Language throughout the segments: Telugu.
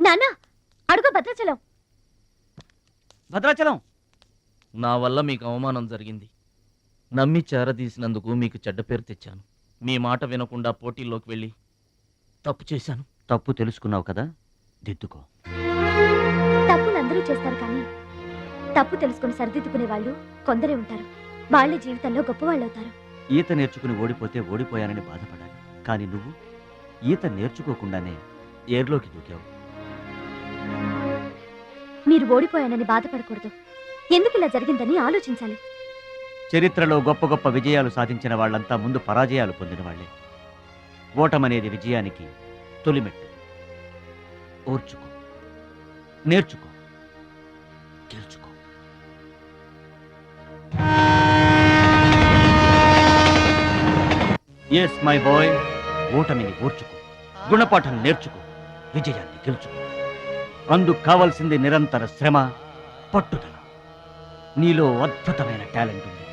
నాన్న అడుగు భద్రాచలం. భద్రాచలం. నా వల్ల మీకు అవమానం జరిగింది. నమ్మి చేరదీసినందుకు మీకు చెడ్డ పేరు తెచ్చాను. మీ మాట వినకుండా పోటీల్లోకి వెళ్ళి తప్పు చేశాను. తప్పు తెలుసుకున్నావు కదా, దిద్దుకో. తప్పులు అందరూ చేస్తారు కానీ తప్పు తెలుసుకుని సరిదిద్దుకునే వాళ్ళు కొందరే ఉంటారు. వాళ్ళ జీవితంలో గొప్పవాళ్ళు అవుతారు. ఈత నేర్చుకుని ఓడిపోతే ఓడిపోయానని బాధపడాలి, కానీ నువ్వు ఈత నేర్చుకోకుండానే ఏర్లోకి దూకావు. మీరు ఓడిపోయానని బాధపడకూడదు. ఎందుకు ఇలా జరిగిందని ఆలోచించాలి. చరిత్రలో గొప్ప గొప్ప విజయాలు సాధించిన వాళ్ళంతా ముందు పరాజయాలు పొందిన వాళ్లే. ఓటమనేది విజయానికి తొలిమెట్టు. ఓర్చుకో, నేర్చుకో, గెలుచుకో. ఎస్ మై బాయ్, ఓటమిని ఓర్చుకో, గుణపాఠం నేర్చుకో, విజయాన్ని గెలుచుకో. అందుకు కావాల్సింది నిరంతర శ్రమ, పట్టుదల. నీలో అద్భుతమైన టాలెంట్ ఉంది.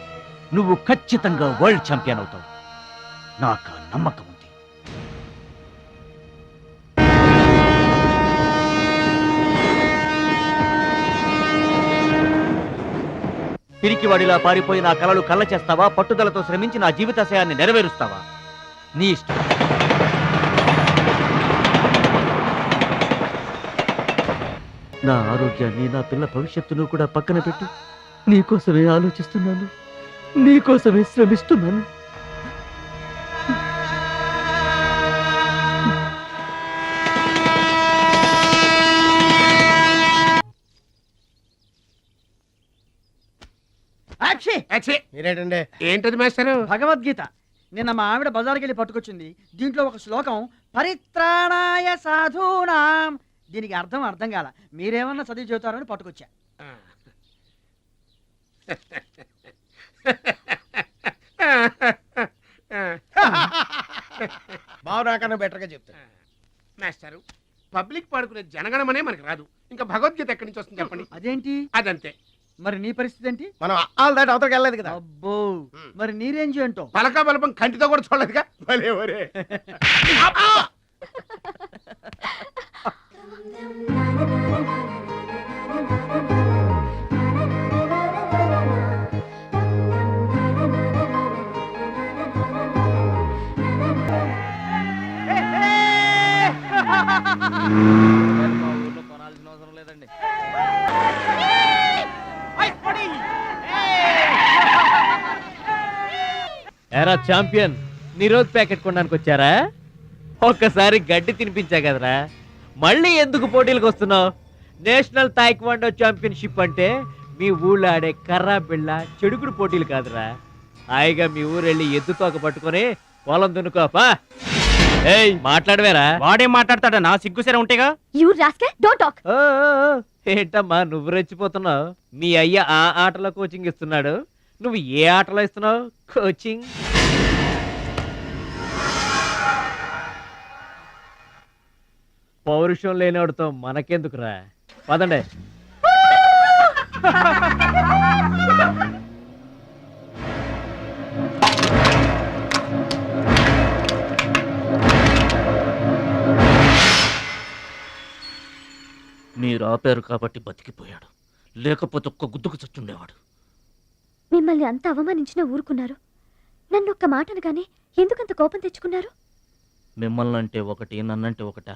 నువ్వు ఖచ్చితంగా వరల్డ్ ఛాంపియన్ అవుతావు. నాకు ఆ నమ్మకం ఉంది. పిరికివాడిలా పారిపోయి నా కలలు కళ్ళ చేస్తావా? పట్టుదలతో శ్రమించి నా జీవితాశయాన్ని నెరవేరుస్తావా? నీ ఇష్టం. నా ఆరోగ్యాన్ని, నా పిల్ల భవిష్యత్తును కూడా పక్కన పెట్టి నీకోసమే ఆలోచిస్తున్నాను, నీకోసమే శ్రమిస్తున్నాను. మీరేంటండి? ఏంటది మాస్టారు? భగవద్గీత. నిన్న మా ఆవిడ బజార్కి వెళ్ళి పట్టుకొచ్చింది. దీంట్లో ఒక శ్లోకం పరిత్రాణాయ సాధూనాం. దీనికి అర్థం కాల. మీరేమన్నా చదివి చెబుతారని పట్టుకొచ్చా. బావు నాకన్నా బెటర్గా చెప్తా. మాస్టారు, పబ్లిక్ పాడుకునే జనగణమనే మనకు రాదు, ఇంకా భగవద్గీత ఎక్కడి నుంచి వస్తుంది చెప్పండి. అదేంటి? అదంతే. మరి నీ పరిస్థితి ఏంటి? మనం ఆల్ దాటి అవతలకి వెళ్ళలేదు కదా. అబ్బో, మరి నీ రేంజ్ ఏంటో? పలకా బలపం కంటితో కూడా చూడలేదుగా. భలే ఒరే. కొనాల్సిన అవసరం లేదండి. ఎరా ఛాంపియన్, నీ రోజు ప్యాకెట్ కొనడానికి వచ్చారా? ఒక్కసారి గడ్డి తినిపించా కదరా, మళ్ళీ ఎందుకు పోటీలకు వస్తున్నావు? నేషనల్ తాయిక్వాండో ఛాంపియన్షిప్ అంటే మీ ఊళ్ళో ఆడే కర్రా బిళ్ళ చెడుగుడు పోటీలు కాదురా. హాయిగా మీ ఊరు వెళ్ళి ఎద్దు తోక పట్టుకొని పొలం దున్నుకోపా. ఏయ్, మాట్లాడవేరా? వాడేం మాట్లాడతాడా? నా సిగ్గుసరే ఉంటేగా. You rascal, don't talk. ఏంటమ్మా నువ్వు రెచ్చిపోతున్నావు? మీ అయ్య ఆ ఆటలో కోచింగ్ ఇస్తున్నాడు, నువ్వు ఏ ఆటలో ఇస్తున్నావు కోచింగ్? పౌరుషం లేనివాడితో మనకెందుకురా, పదండి. మీరు ఆపారు కాబట్టి బతికిపోయాడు, లేకపోతే ఒక్క గుద్దుకు చచ్చుండేవాడు. మిమ్మల్ని అంత అవమానించినా ఊరుకున్నారు. నన్ను ఒక్క మాట అనగానే ఎందుకంత కోపం తెచ్చుకున్నారు? మిమ్మల్ని అంటే ఒకటి, నన్నంటే ఒకటా?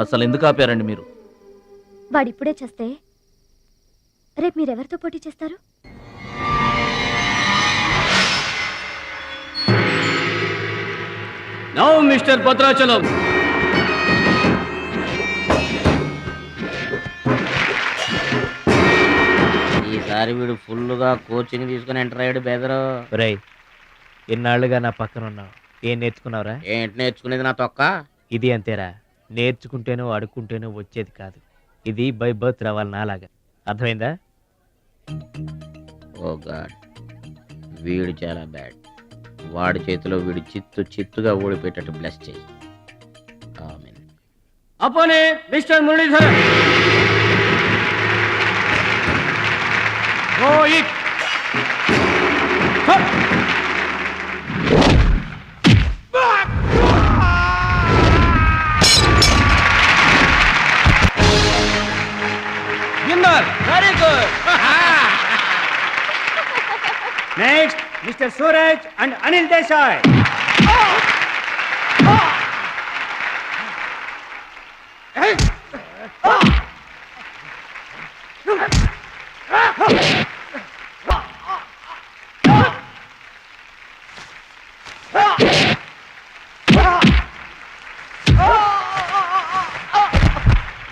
అసలు ఎందుకు ఆపారండి మీరు? వాడిప్పుడే చేస్తే రేపు మీరెవరితో పోటీ చేస్తారు? నౌ మిస్టర్ భద్రాచలం, ఈసారి వీడు ఫుల్గా కోచింగ్ తీసుకుని ఎంటర్ అయ్యాడు. బెదరు రేయ్, ఎన్నాళ్ళుగా నా పక్కన ఉన్నావు, ఏం నేర్చుకున్నావురా? ఏంటి నేర్చుకునేది నా తొక్క? ఇది అంతేరా, నేర్చుకుంటేనో అడుక్కుంటేనో వచ్చేది కాదు. ఇది బై బర్త్ రావాలి నాలాగా, అర్థమైందా? ఓ గాడ్, వీడు చాలా బ్యాడ్. వాడి చేతిలో వీడు చిత్తుగా ఓడిపోయేటట్టు బ్లెస్ చేయి. ఆమేన్. అపోనే mister Muralidhar. Mister Suraj and Anil Desai.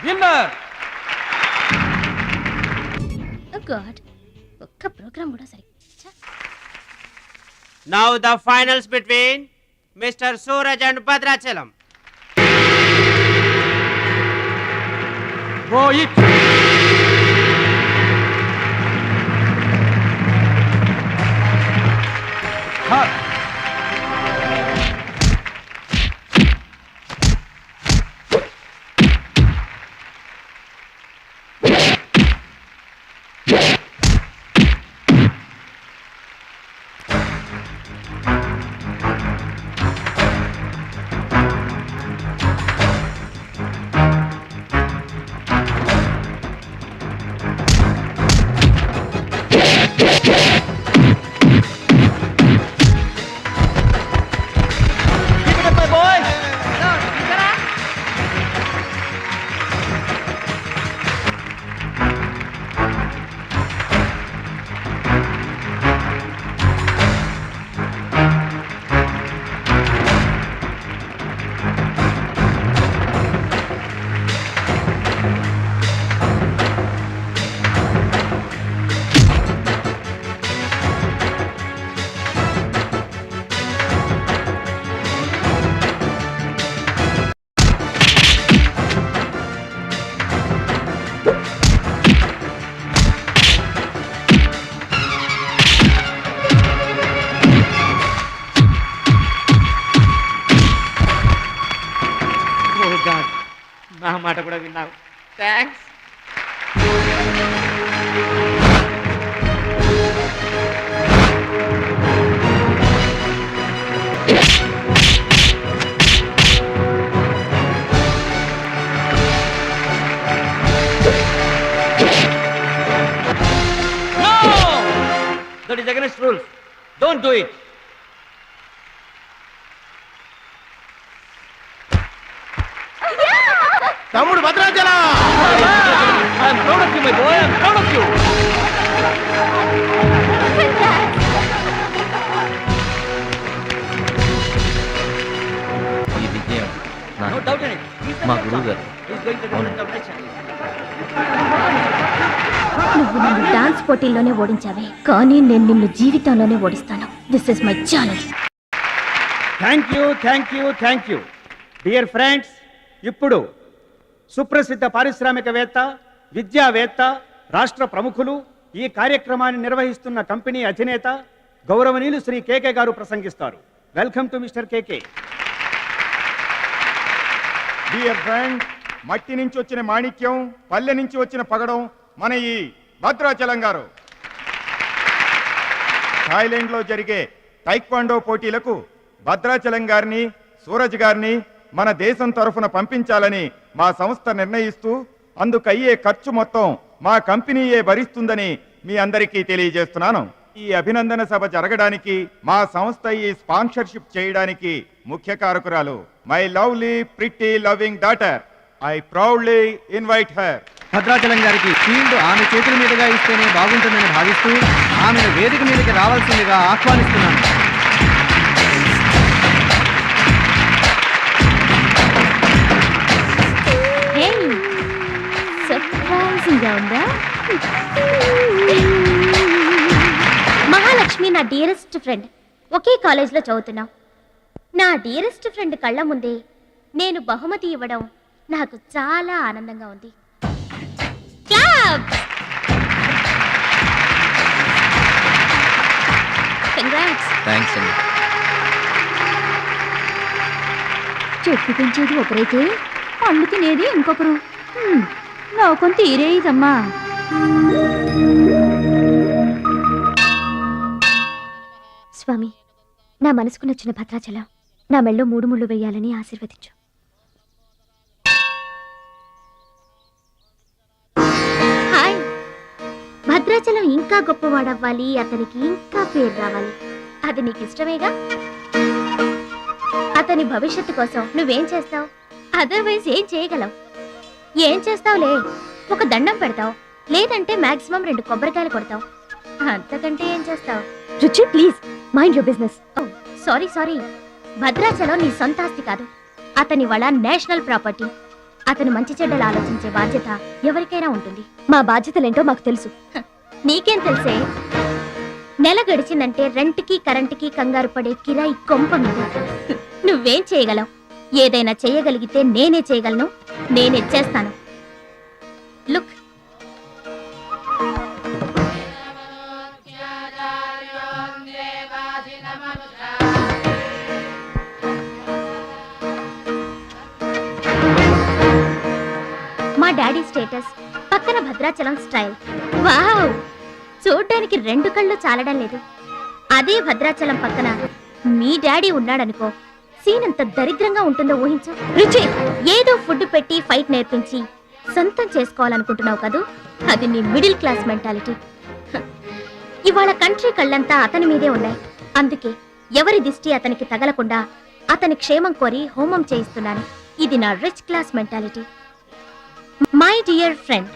Winner. God ఒక్క ప్రోగ్రామ్ కూడా సరి. Now the finals between Mr. Suraj and Bhadrachalam. Rohit. నా మాట కూడా విన్నావు. Thanks. That is against rules. Don't do it. తమ్ముడు Bhadrachalam. I am proud of you, my boy. I am proud of you. ఈ విజయం No doubt in it. మా గురువు గారు. He's going to the world nation. నువ్వు నన్ను డాన్స్ పోటీల్లోనే ఓడించావే, కానీ నేను నిన్ను జీవితంలోనే ఓడిస్తాను. This is my challenge. Thank you dear friends. ఇప్పుడు సుప్రసిద్ధ పారిశ్రామికవేత్త, విద్యావేత్త, రాష్ట్ర ప్రముఖులు, ఈ కార్యక్రమాన్ని నిర్వహిస్తున్న కంపెనీ అధినేత గౌరవనీయులు శ్రీ కేకే గారు ప్రసంగిస్తారు. Welcome to mister KK. Dear friend, మట్టి నుంచి వచ్చిన మాణిక్యం, పల్లె నుంచి వచ్చిన పగడం మన ఈ భద్రాచలం గారు. థాయిలాండ్లో జరిగే టైక్వాండో పోటీలకు భద్రాచలం గారిని, సూరజ్ గారిని మన దేశం తరఫున పంపించాలని మా సంస్థ నిర్ణయిస్తూ అందుకయ్యే ఖర్చు మొత్తం మా కంపెనీయే భరిస్తుందని మీ అందరికీ తెలియజేస్తున్నాను. ఈ అభినందన సభ జరగడానికి మా సంస్థ ఈ స్పాన్సర్షిప్ చేయడానికి ముఖ్య కారకురాలు my lovely pretty loving daughter. I proudly invite her. Bhadrachalam గారికి ఫీల్డ్ ఆమె చేతుల మీదుగా ఇస్తేనే బాగుంటుందని భావిస్తూ ఆమెను వేదిక మీదకి రావాల్సిందిగా ఆహ్వానిస్తున్నాను. సర్ప్రైజింగ్గా ఉందా? మహాలక్ష్మి నా డియరెస్ట్ ఫ్రెండ్. ఒకే కాలేజ్లో చదువుతున్నాం. నా డియరెస్ట్ ఫ్రెండ్ కళ్ళ ముందే నేను బహుమతి ఇవ్వడం నాకు చాలా ఆనందంగా ఉంది. థ్యాంక్స్ అండి. చెట్టు పెంచేది ఒకరైతే పండు తినేది ఇంకొకరు. లోకం తీరేదమ్మా. స్వామి, నా మనసుకు నచ్చిన భద్రాచలం నా మెళ్ళో 3 ముళ్ళు వేయాలని ఆశీర్వదించు. హాయ్. భద్రాచలం ఇంకా గొప్పవాడవ్వాలి, అతనికి ఇంకా పేరు రావాలి. అది నీకు ఇష్టమేగా. అతని భవిష్యత్తు కోసం నువ్వేం చేస్తావు? అదర్వైజ్ ఏం చేయగలవు? ఏం చేస్తావులే, ఒక దండం పెడతావు, లేదంటే మాక్సిమం 2 కొబ్బరికాయలు కొడతావు. అంతకంటే ఏం చేస్తావు? రుచి please mind your business. Sorry sorry, Bhadrachalam నీ సొంత ఆస్తి కాదు, అతని వాళ్ళ నేషనల్ ప్రాపర్టీ. అతను మంచి చెడ్డలు ఆలోచించే బాధ్యత ఎవరికైనా ఉంటుంది. మా బాధ్యతలేంటో మాకు తెలుసు. నీకేం తెలుసే? నెల గడిచిందంటే రెంట్కి కరెంటుకి కంగారు పడే కిరాయి కొంప మీద. నువ్వేం చేయగలవు? ఏదైనా చేయగలిగితే నేనే చేయగలను, నేనే చేస్తాను. లుక్, మా డాడీ స్టేటస్, పక్కన భద్రాచలం స్టైల్. వావ్, చూడ్డానికి 2 కళ్ళు చాలడం లేదు. అదే భద్రాచలం పక్కన మీ డాడీ ఉన్నాడనుకో, సీన్ ఎంత దరిద్రంగా ఉంటుందో ఊహించు. రుచి, ఏదో ఫుడ్ పెట్టి ఫైట్ నేర్పించి సొంతం చేసుకోవాలనుకుంటున్నావు కదూ, అది నీ మిడిల్ క్లాస్ మెంటాలిటీ. ఇవాళ కంట్రీ కళ్ళంతా అతని మీదే ఉన్నాయి. అందుకే ఎవరి దిష్టి అతనికి తగలకుండా అతని క్షేమం కోరి హోమం చేయిస్తున్నాను. ఇది నా rich class mentality. My dear friend,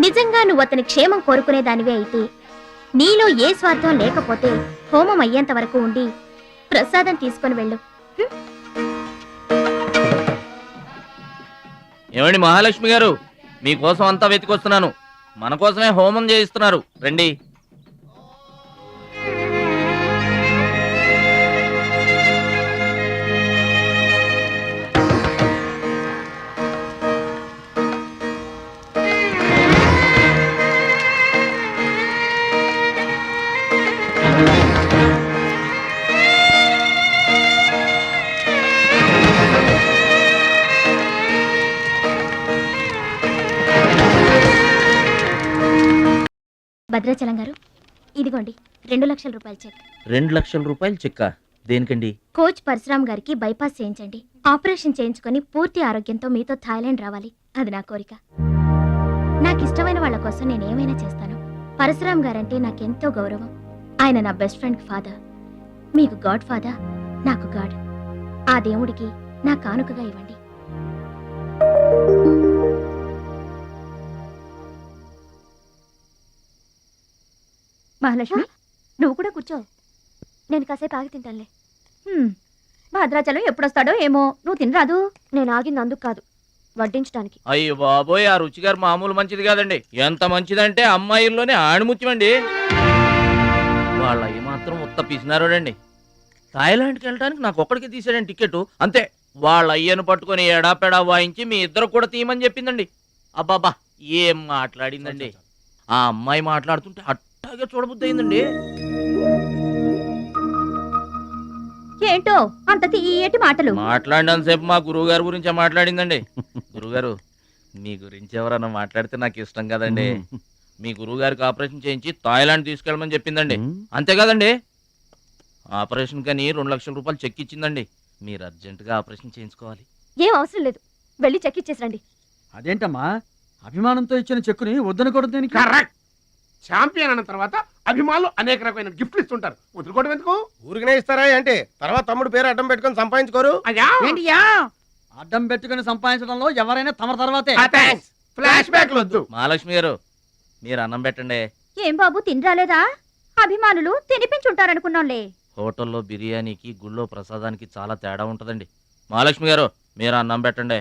నిజంగా నువ్వు అతని క్షేమం కోరుకునేదానివే అయితే, నీలో ఏ స్వార్థం లేకపోతే హోమం అయ్యేంత వరకు ఉండి ప్రసాదం తీసుకొని వెళ్ళు. ఏమండి మహాలక్ష్మి గారు, మీకోసం అంతా వెతికొస్తున్నాను. మన కోసమే హోమం చేయిస్తున్నారు, రండి. భద్రాచలం గారు, ఇదిగోండి 2 లక్షల రూపాయల చెక్. 2 లక్షల రూపాయలు చెక్క? దేనికండి? కోచ్ పరశురామ్ గారికి బైపాస్ చేయించండి. ఆపరేషన్ చేయించుకొని పూర్తి ఆరోగ్యంతో మీతో థాయిలాండ్ రావాలి, అది నా కోరిక. నాకు ఇష్టమైన వాళ్ళ కోసం నేను ఏమైనా చేస్తాను. పరశురామ్ గారంటే నాకెంతో గౌరవం. ఆయన నా బెస్ట్ ఫ్రెండ్ ఫాదర్. మీకు గాడ్ ఫాదర్, నాకు గాడ్. ఆ దేవుడికి నా కానుకగా ఇవ్వండి. మహాలక్ష్మి, నువ్వు కూడా కూర్చో. నేను కాసేపు ఆగి తింటానులే. భద్రాచలం ఎప్పుడొస్తాడో ఏమో, నువ్వు తినరాదు. నేను ఆగింది అందుకు కాదు, వడ్డించడానికి. అయ్యో బాబోయ్, ఆ రుచి గారు మామూలు మంచిది కాదండి. ఎంత మంచిదంటే అమ్మాయిల్లోనే ఆణిముత్యమండి. వాళ్ళ అయ్యి మాత్రం ఉత్త పిసినారోడండి. థాయిలాండ్కి వెళ్ళడానికి నాకు ఒక్కడికి తీసాడండి టికెట్, అంతే. వాళ్ళ అయ్యను పట్టుకొని ఎడాపెడా వాయించి మీ ఇద్దరు కూడా తీయమని చెప్పిందండి. అబ్బాబా, ఏం మాట్లాడిందండి. ఆ అమ్మాయి మాట్లాడుతుంటే అట్టాగే చూడబుద్ధి అయిందండి. ఏంటో అంత తీయటి మాటలు మాట్లాడినంతసేపు మా గురువు గారి గురించే మాట్లాడిందండి. గురుగారు, మీ గురించి ఎవరన్నా మాట్లాడితే నాకు ఇష్టం కదండి. మీ గురువు గారికి ఆపరేషన్ చేయించి థాయిలాండ్ తీసుకెళ్ళమని చెప్పిందండి. అంతే కదండి? ఆపరేషన్ కని 2 లక్షల రూపాయలు చెక్ ఇచ్చిందండి. మీరు అర్జెంటుగా ఆపరేషన్ చేయించుకోవాలి. ఏం అవసరం లేదు, వెళ్ళి చెక్ ఇచ్చేసండి. అదేంటమ్మా, అభిమానంతో ఇచ్చిన చెక్కుని వద్దనకూడదు. కరెక్ట్. ఛాంపియన్ అన్న తర్వాత అభిమానులు అనేక రకమైన గిఫ్ట్లు ఇస్తుంటారు, వదులుకోవడం ఎందుకు? ఊరికనే ఇస్తారా అంటే తర్వాత తమ్ముడు పేరు అడ్డం పెట్టుకొని సంపాదించుకోరు. అయ్యా, అడ్డం పెట్టుకుని సంపాదించడంలో ఎవరైనా తమ తర్వాతే. ఫ్లాష్ బ్యాక్ వద్దు. మహాలక్ష్మి గారు, మీరు అన్నం పెట్టండి. ఏం బాబు, తినరాలేదా? అభిమానులు తినిపించుంటారనుకున్నాంలే. హోటల్లో బిర్యానీకి గుళ్ళో ప్రసాదానికి చాలా తేడా ఉంటుందండి. మహాలక్ష్మి గారు, మీరు అన్నం పెట్టండి.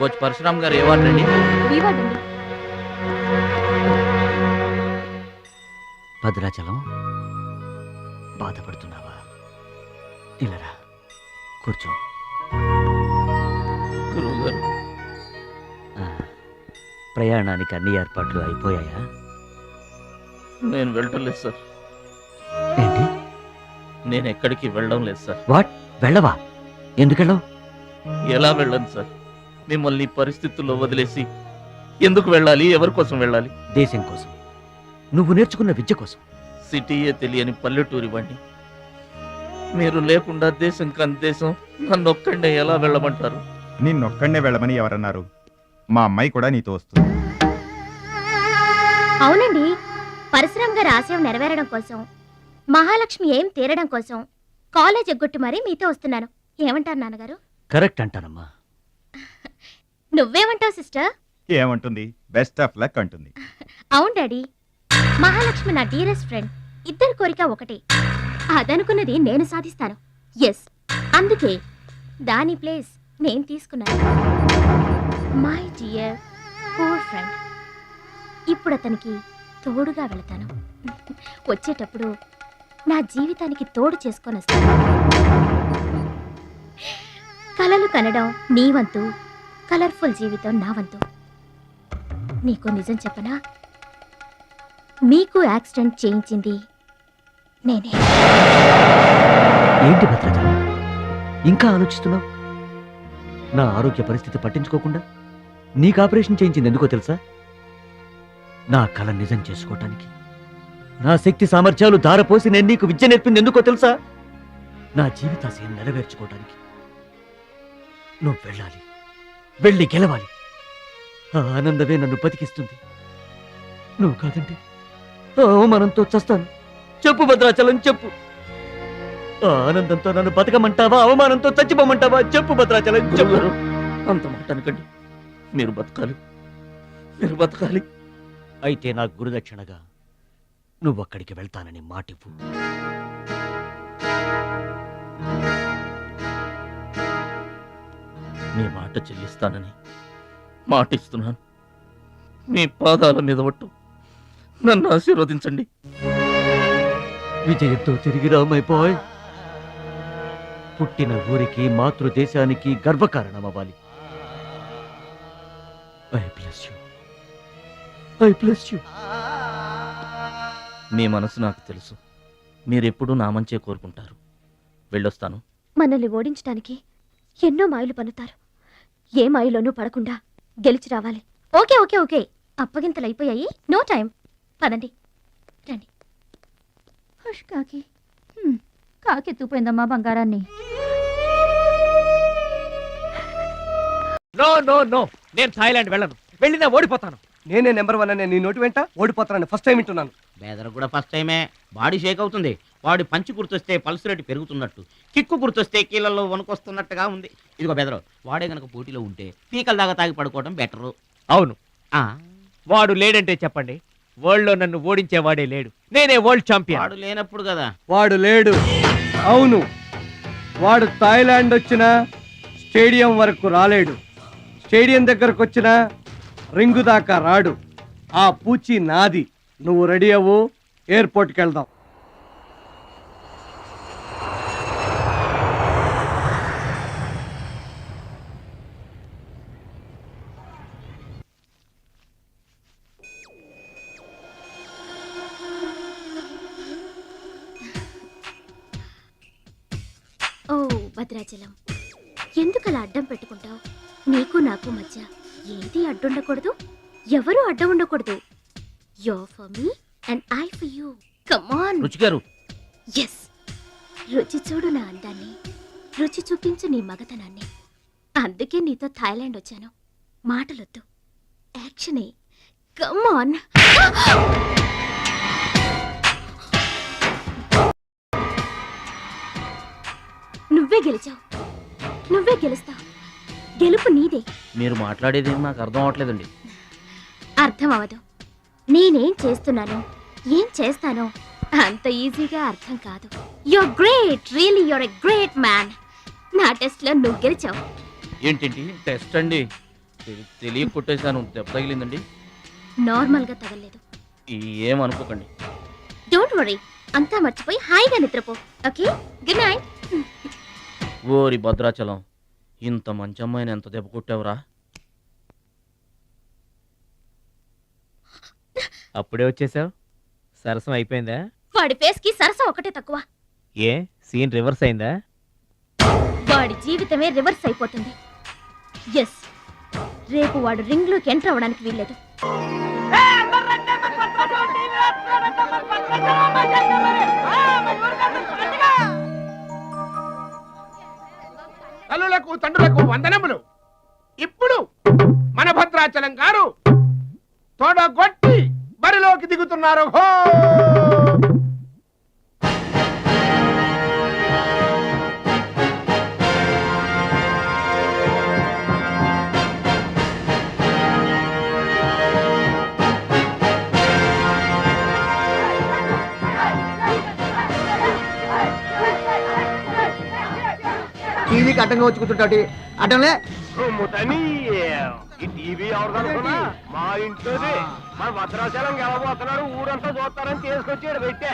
కోచ్ పరశురామ్ గారు ఏ వార్డు అండి? భద్రాచలం, బాధపడుతున్నావా? ఇలారా, కూర్చో. గురువు గారు, ప్రయాణానికి అన్ని ఏర్పాట్లు అయిపోయాయా? నేను వెళ్ళటం లేదు సార్. ఏంటి? నేను ఎక్కడికి వెళ్ళడం లేదు సార్. వాట్? వెళ్ళవా? ఎందుకెళ్ళవు? ఎలా వెళ్ళను సార్? మిమ్మల్ని ఈ పరిస్థితుల్లో వదిలేసి ఎందుకు వెళ్ళాలి? ఎవరి కోసం వెళ్ళాలి? దేశం కోసం, నువ్వు నేర్చుకున్న విద్య కోసం. సిటీయే తెలియని పల్లెటూరి వాణ్ణి. మీరు లేకుండా దేశం కాని దేశం నన్ను ఒక్కడే ఎలా వెళ్ళమంటారు? నిన్నొక్కడే వెళ్ళమని ఎవరన్నారు? మా అమ్మాయి కూడా నీతో వస్తుంది. అవునండి, పరశురామ్ గారి ఆశయం నెరవేరడం కోసం, మహాలక్ష్మి ఏం తీరడం కోసం కాలేజ్ ఎగ్గొట్టి మరీ మీతో వస్తున్నాను. ఏమంటారు నాన్నగారు? కరెక్ట్ అంటానమ్మా. నువ్వేమంటావు సిస్టర్? ఏమంటుంది? బెస్ట్ ఆఫ్ లక్ అంటుంది. అవును డాడీ, మహాలక్ష్మి నా డీరెస్ట్ ఫ్రెండ్. ఇద్దరి కోరిక ఒకటే, అదనుకున్నది నేను సాధిస్తాను. ఎస్, అందుకే దాని ప్లేస్ నేను తీసుకున్నాను. My dear poor friend. ఇప్పుడు అతనికి తోడుగా వెళతాను. వచ్చేటప్పుడు నా జీవితానికి తోడు చేసుకొని వస్తాను. కలలు కనడం నీ వంతు, కలర్ఫుల్ జీవితం నా వంతు. నీకు నిజం చెప్పనా? మీకు యాక్సిడెంట్ చేయించింది నేనే. ఏంటి భద్రాచలం, ఇంకా ఆలోచిస్తున్నావు? నా ఆరోగ్య పరిస్థితి పట్టించుకోకుండా నీకు ఆపరేషన్ చేయించింది ఎందుకో తెలుసా? నా కళ నిజం చేసుకోవటానికి. నా శక్తి సామర్థ్యాలు ధారపోసి నేను నీకు విద్య నేర్పింది ఎందుకో తెలుసా? నా జీవితాశయం నెరవేర్చుకోవటానికి. నువ్వు వెళ్ళాలి, వెళ్ళి గెలవాలి. ఆ ఆనందమే నన్ను బతికిస్తుంది. నువ్వు కాదంటే ఆ అవమానంతో చస్తాను. చెప్పు భద్రాచలం, చెప్పు. ఆ ఆనందంతో నన్ను బతకమంటావా, అవమానంతో చచ్చిపోమంటావా? చెప్పు భద్రాచలం, చెప్పు. అంత మాట అనకండి. మీరు బతకాలి, మీరు బతకాలి. అయితే నా గురుదక్షిణగా నువ్వక్కడికి వెళ్తానని మాటివ్వు. మీ మాట చెల్లిస్తానని మాటిస్తున్నాను. మీ పాదాల మీద ఒట్టు. నన్ను ఆశీర్వదించండి. విజయంతో తిరిగి రా మై బాయ్. పుట్టిన ఊరికి, మాతృదేశానికి గర్వకారణమవ్వాలి. I bless you, I bless you. మీ మనసు నాకు తెలుసు. మీరెప్పుడూ నా మంచే కోరుకుంటారు. వెళ్ళొస్తాను. మనల్ని ఓడించడానికి ఎన్నో మాయలు పన్నుతారు. ఏ మాయలోనూ పడకుండా గెలిచి రావాలి. ఓకే ఓకే ఓకే, అప్పగింతలు అయిపోయాయి. No time. పదండి, రండి. హుష్ కాకి, కాకెత్తుపోయిందమ్మా బంగారాన్ని. నో నో నో, నేను థాయిలాండ్ వెళ్ళను. వెళ్ళినా ఓడిపోతాను. నేనే నెంబర్ 1 అనే నీ నోటి వెంట ఓడిపోతానని ఫస్ట్ టైం వింటున్నాను. బేదర్ కూడా ఫస్ట్ టైమే. బాడీ షేక్ అవుతుంది. వాడి పంచి గుర్తొస్తే పల్స్ రేటు పెరుగుతున్నట్టు, కిక్కు గుర్తొస్తే కీళ్ళల్లో వణుకొస్తున్నట్టుగా ఉంది. ఇదిగో బెదరు, వాడే గనక పోటీలో ఉంటే పీకల దాకా తాగి పడుకోవడం బెటరు. అవును, వాడు లేడంటే చెప్పండి. వరల్డ్ లో నన్ను ఓడించేవాడే లేడు. నేనే వరల్డ్ ఛాంపియన్. వాడు లేనప్పుడు కదా. వాడు లేడు. అవును, వాడు థాయిలాండ్ వచ్చినా స్టేడియం వరకు రాలేడు. స్టేడియం దగ్గరకు వచ్చినా రింగు దాకా రాడు. ఆ పూచి నాది. నువ్వు రెడీ అవ్వు, ఎయిర్పోర్ట్కి వెళ్దాం. ఓ భద్రాచలం, ఎందుకలా అడ్డం పెట్టుకుంటావు? నీకు నాకు మధ్య ఏది అడ్డుండకూడదు, ఎవరు అడ్డం ఉండకూడదు. You're for me and I for you. Come on. రుచి గారు, Yes. రుచి చూడు నా అందాన్ని, రుచి చూపించు నీ మగతనాన్ని. అందుకే నీతో థాయిలాండ్ వచ్చాను. మాటలొద్దు, యాక్షనే. Come on. నువ్వే గెలిచావు, నువ్వే గెలుస్తావు. గెలుపు నీదే. మీరు మాట్లాడేది నాకు అర్థం అవట్లేదండి. అర్థం అవదు. నేనేం చేస్తున్నానో, ఏం చేస్తానో అంత ఈజీగా అర్థం కాదు. You're great, really you're a great man. నా టెస్ట్ లో నువ్వు గెలిచావు. ఏంటండి టెస్ట్ అండి? తెలియ కొట్టేశాను. దెబ్బ తగిలిందండి. నార్మల్ గా తగలేదు. ఏమనుకోకండి. డోంట్ వరీ, అంతా మర్చిపోయి హాయిగా నిద్రపో. Okay, good night. ఓరి భద్రాచలం, ఇంత మంచి అమ్మాయిని ఎంత దెబ్బ కొట్టావురా? అప్పుడే వచ్చేసావు. సరసం అయిపోయిందా? వాడి ఫేస్ కి సరసం ఒకటే తక్కువ. ఏ సీన్ రివర్స్ అయిందా? వాడి జీవితమే రివర్స్ అయిపోతుంది. ఎస్, రేపు వాడు రింగ్లోకి ఎంటర్ అవ్వడానికి వీల్లేదు. తల్లులకు తండ్రులకు వందనములు. ఇప్పుడు మన భద్రాచలం గారు తోడగొట్టి బరిలోకి దిగుతున్నారు. హో! టీవీకి అడ్డంగా వచ్చి కూర్చుంటాటి అడ్డంలే. ఈ టీవీ ఎవరు మా ఇంట్లోది. మన భద్రాచలం గెలబోతున్నారు, ఊరంతా చూస్తారని తీసుకొచ్చాడు పెట్టే.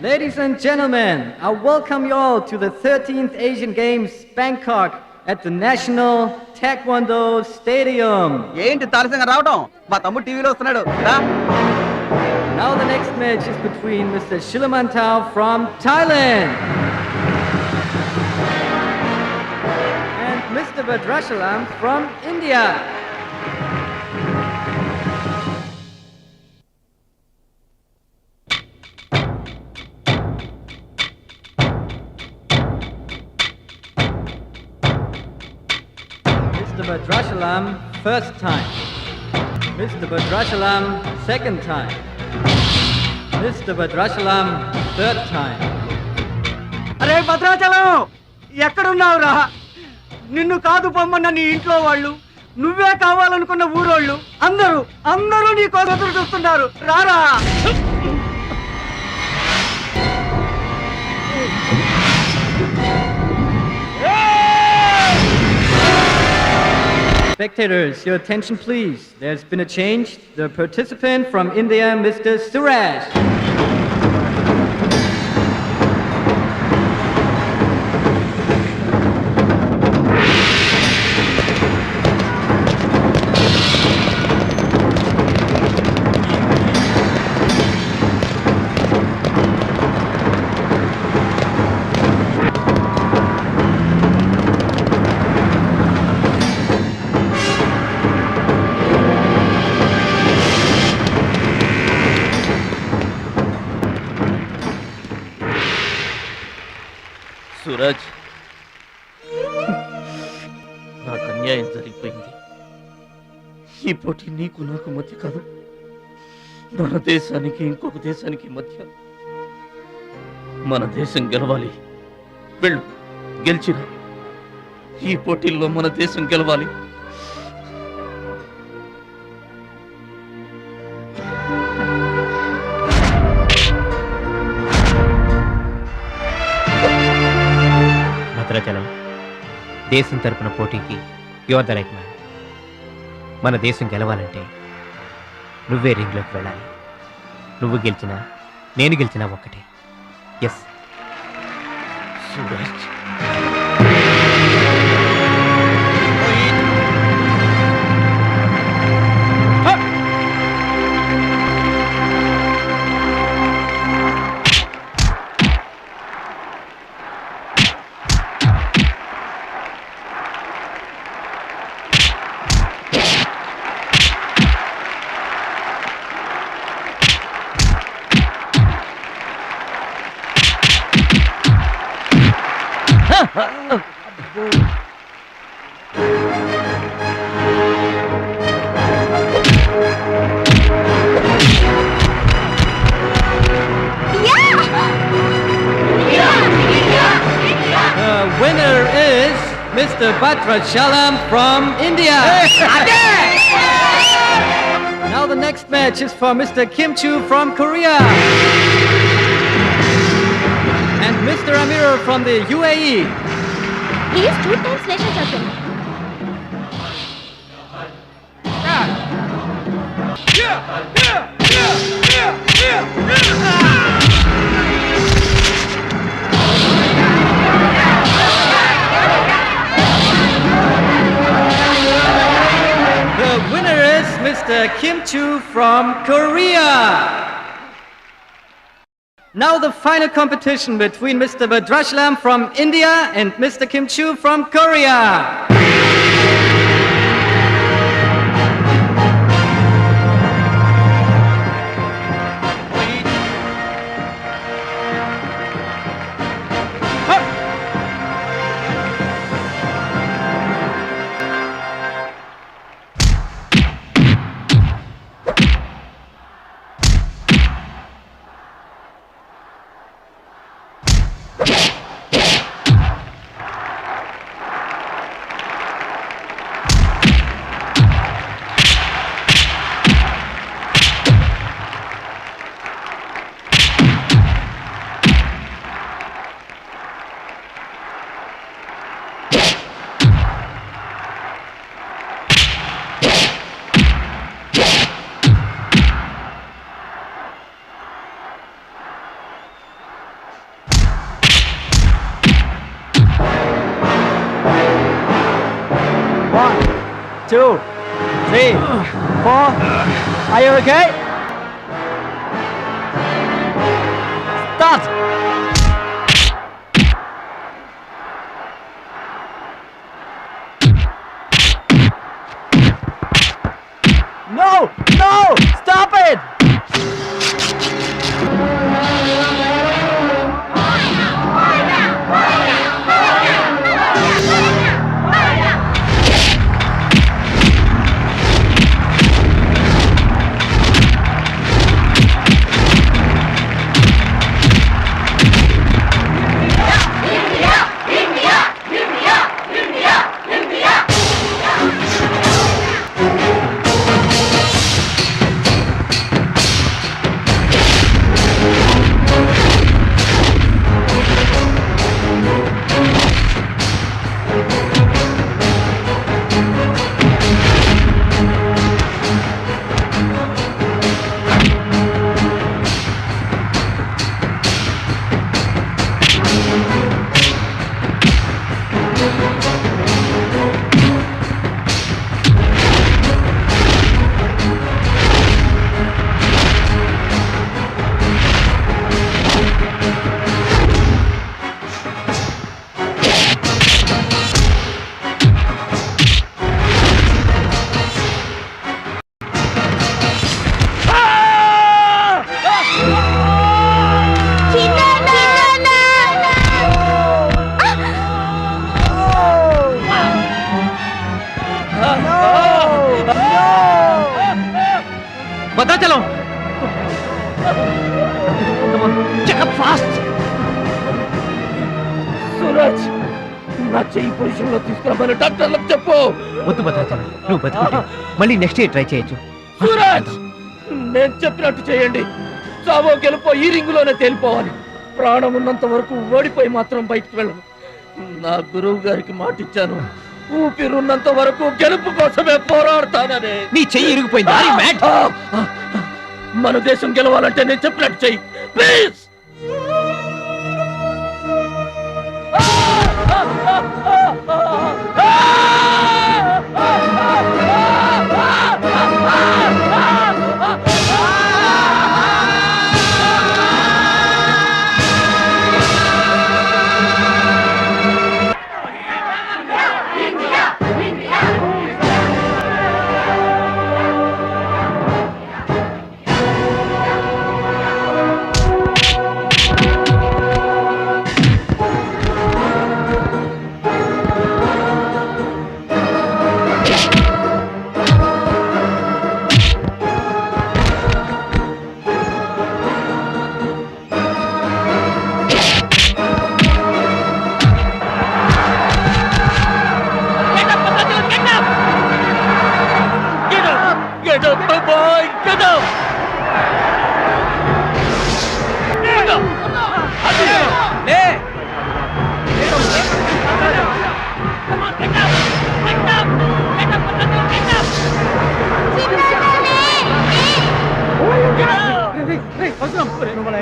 Ladies and gentlemen, I welcome you all to the 13th Asian Games, Bangkok, at the National Taekwondo Stadium. ఏంటి తారసంగా రావడం? మా తమ్ముడు టీవీలో వస్తున్నాడు. Now the next match is between Mr. Shilamantau from Thailand and Mr. Badrashalam from India. Mr. Badrashalam, first time. Mr. Badrashalam, second time. Mr. Badrashalam, third time. అరే భద్రాచలం, ఎక్కడున్నావురా? నిన్ను కాదు పొమ్మన్న నీ ఇంట్లో వాళ్ళు, నువ్వే కావాలనుకున్న ఊరోళ్ళు అందరూ నీ కోసం ఎదురు చూస్తున్నారు. రారా. Spectators, your attention please. There's been a change. The participant from India, Mr. Suraj. Suraj, నాకు అన్యాయం జరిగిపోయింది. ఈ పోటీ నీకు నాకు మధ్య కాదు, మన దేశానికి ఇంకొక దేశానికి మధ్య. మన దేశం గెలవాలి. వెళ్ళు, గెలిచిరా. ఈ పోటీల్లో మన దేశం గెలవాలి. భద్రాచలం, దేశం తరపున పోటీకి యువర్ ద రైట్ మ్యాన్. మన దేశం గెలవాలంటే నువ్వే రింగ్లోకి వెళ్ళాలి. నువ్వు గెలిచినా నేను గెలిచినా ఒక్కటే. Yes Suraj, Winner is Mr. Badrashalam from India. Now the next match is for Mr. Kim Chu from Korea and Mr. Amir from the UAE. He is 2 times national champion. Mr. Kim Chu from Korea. Now the final competition between Mr. Bhadrachalam from India and Mr. Kim Chu from Korea. Two, three, four. Are you okay? Start. No! No! Stop it! Bhadrachalam checkup fast. Suraj, నా చెయ్యి పొజిషన్ లో తీసుకురామని డాక్టర్లకు చెప్పు. వద్దు భద్రాచలం, నువ్వు బతుకుంటే మళ్ళీ నెక్స్ట్ ఇయర్ ట్రై చేయొచ్చు. సూరజ్, నేను చెప్పినట్టు చేయండి. చావో గెలుపో ఈ రింగులోనే తేలిపోవాలి. ప్రాణం ఉన్నంత వరకు ఓడిపోయి మాత్రం బయటకు వెళ్ళను. నా గురువు గారికి మాటిచ్చాను, ఊపిరున్నంత వరకు గెలుపు కోసమే పోరాడతానని. నీ చెయ్యి ఇరిగిపోయింది. మన దేశం గెలవాలంటే నేను చెప్పినట్టు చెయ్యి ప్లీజ్.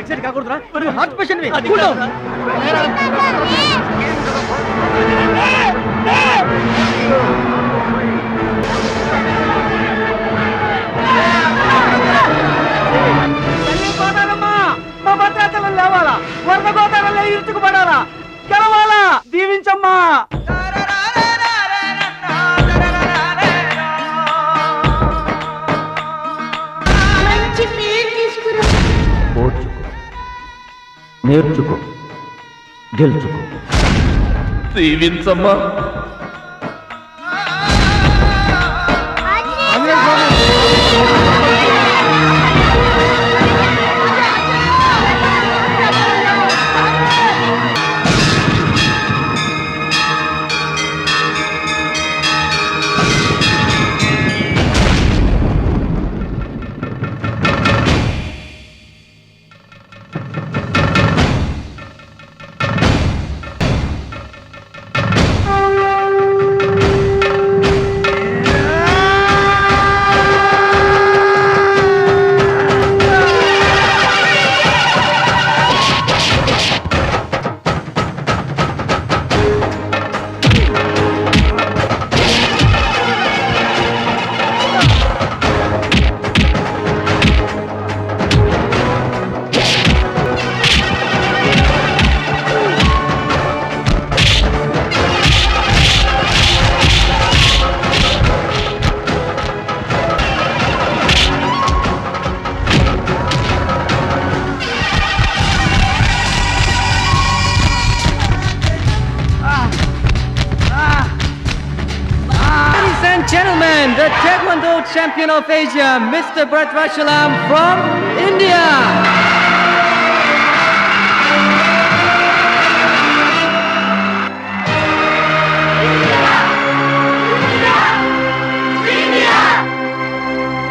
ఎగ్జైట్ కాకూడదురా, హార్ట్ పేషెంట్. గెలవాలా గెలవాలా దీవించమ్మా. మంచి పేరు తీసుకురా. ఓర్చుకో, నేర్చుకో, గెలుచుకో. దీవించమ్మా. Gentlemen, the Taekwondo champion of Asia, Mr. Bhadrachalam from India.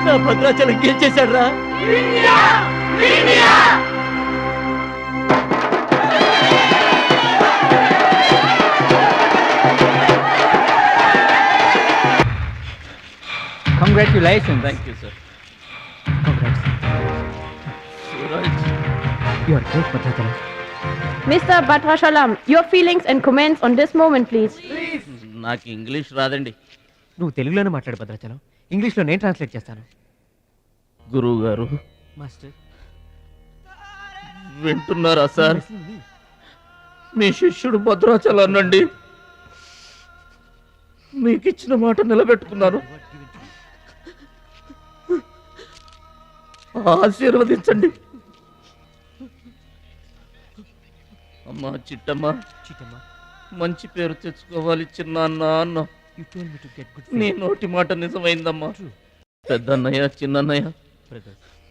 నా భద్రాచలం గెలిచేశాడు రా. Congratulations. Thank you, sir. Congrats. Suraj. You are great, Bhadrachalam. Mr. Bhadrachalam, your feelings and comments on this moment, please. నాకు ఇంగ్లీష్ రాదండి. నువ్వు తెలుగులోనే మాట్లాడు భద్రాచలం. ఇంగ్లీష్లో నేను ట్రాన్స్లేట్ చేస్తాను. గురువు గారు మాస్టర్ వింటున్నారా సార్? మీ శిష్యుడు భద్రాచలాన్నండి. మీకు ఇచ్చిన మాట నిలబెట్టుకున్నాను. ఆశీర్వదించండి. అమ్మా చిట్టమ్మ, మంచి పేరు తెచ్చుకోవాలి చిన్న అన్న. నీ నోటి మాట నిజమైందమ్మా. పెద్దన్నయ్య, చిన్నన్నయ్య,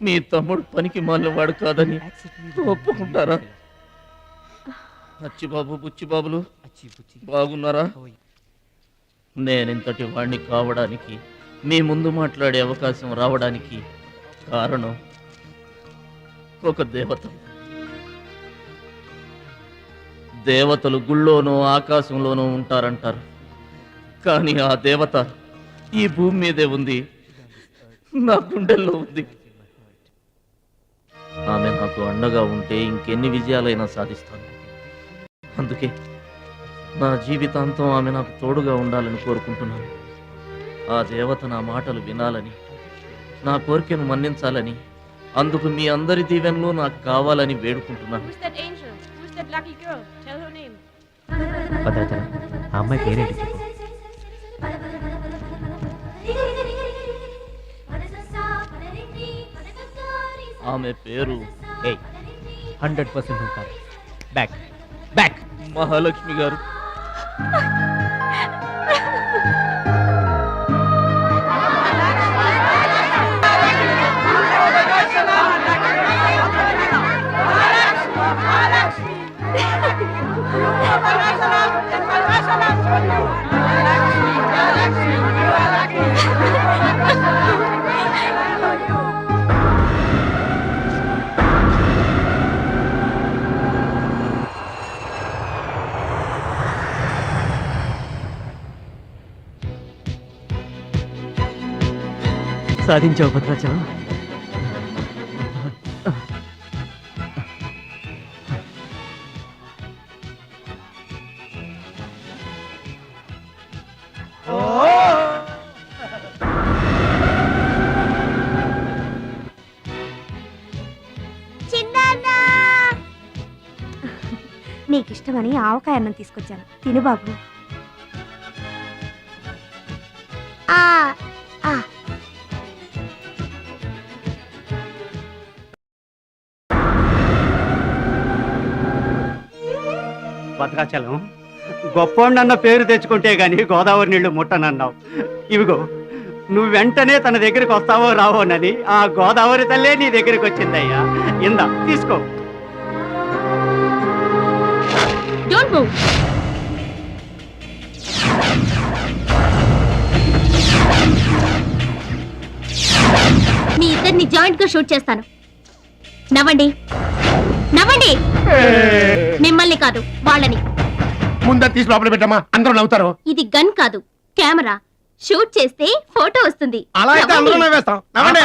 మీ తమ్ముడు పనికి మాలినవాడు కాదని ఒప్పుకుంటారా? అచ్చిబాబు, బుచ్చిబాబులు బాగున్నారా? నేనింతటి వాణ్ణి కావడానికి, మీ ముందు మాట్లాడే అవకాశం రావడానికి కారణం ఒక దేవత. దేవతలు గుళ్ళోనూ ఆకాశంలోనూ ఉంటారంటారు, కానీ ఆ దేవత ఈ భూమి మీదే ఉంది, నా గుండెల్లో ఉంది. ఆమె నాకు అండగా ఉంటే ఇంకెన్ని విజయాలైనా సాధిస్తాను. అందుకే నా జీవితాంతం ఆమె నాకు తోడుగా ఉండాలని కోరుకుంటున్నాను. ఆ దేవత నా మాటలు వినాలని, నా కోరికను మన్నించాలని, అందుకు మీ అందరి దీవెనలు నాకు కావాలని వేడుకుంటున్నాను. Who's that angel? Who's that lucky girl? Tell her name. Bhadrachalam, ఆ అమ్మాయి పేరేంటి చెప్పు. ఆమె పేరు 100% ఉంటారు. బ్యాక్ బ్యాక్ మహాలక్ష్మి గారు. సాధించావు భద్రాచలం. నీకిష్టమని ఆవకాయ అన్నం తీసుకొచ్చాను, తిను బాబు. ఆ ఆ భద్రాచలం గొప్పోండన్న పేరు తెచ్చుకుంటే గాని గోదావరి నీళ్లు ముట్టనన్నావు. ఇవిగో నువ్వు వెంటనే తన దగ్గరికి వస్తావో రావోనని ఆ గోదావరి తల్లే నీ దగ్గరికి వచ్చిందయ్యా. ఇందా తీసుకో. Don't move. మీ ఇద్దరిని జాయింట్ గా షూట్ చేస్తాను. నవ్వండి, నవ్వండి. మిమ్మల్ని కాదు, వాళ్ళని. ముందా తీసి లోపల పెట్టమ్మా, అందరూ నవ్వుతారు. ఇది గన్ కాదు, కెమెరా. షూట్ చేస్తే ఫోటో వస్తుంది. అలా అయితే అందరూ నవ్వేస్తాం. నవ్వండి.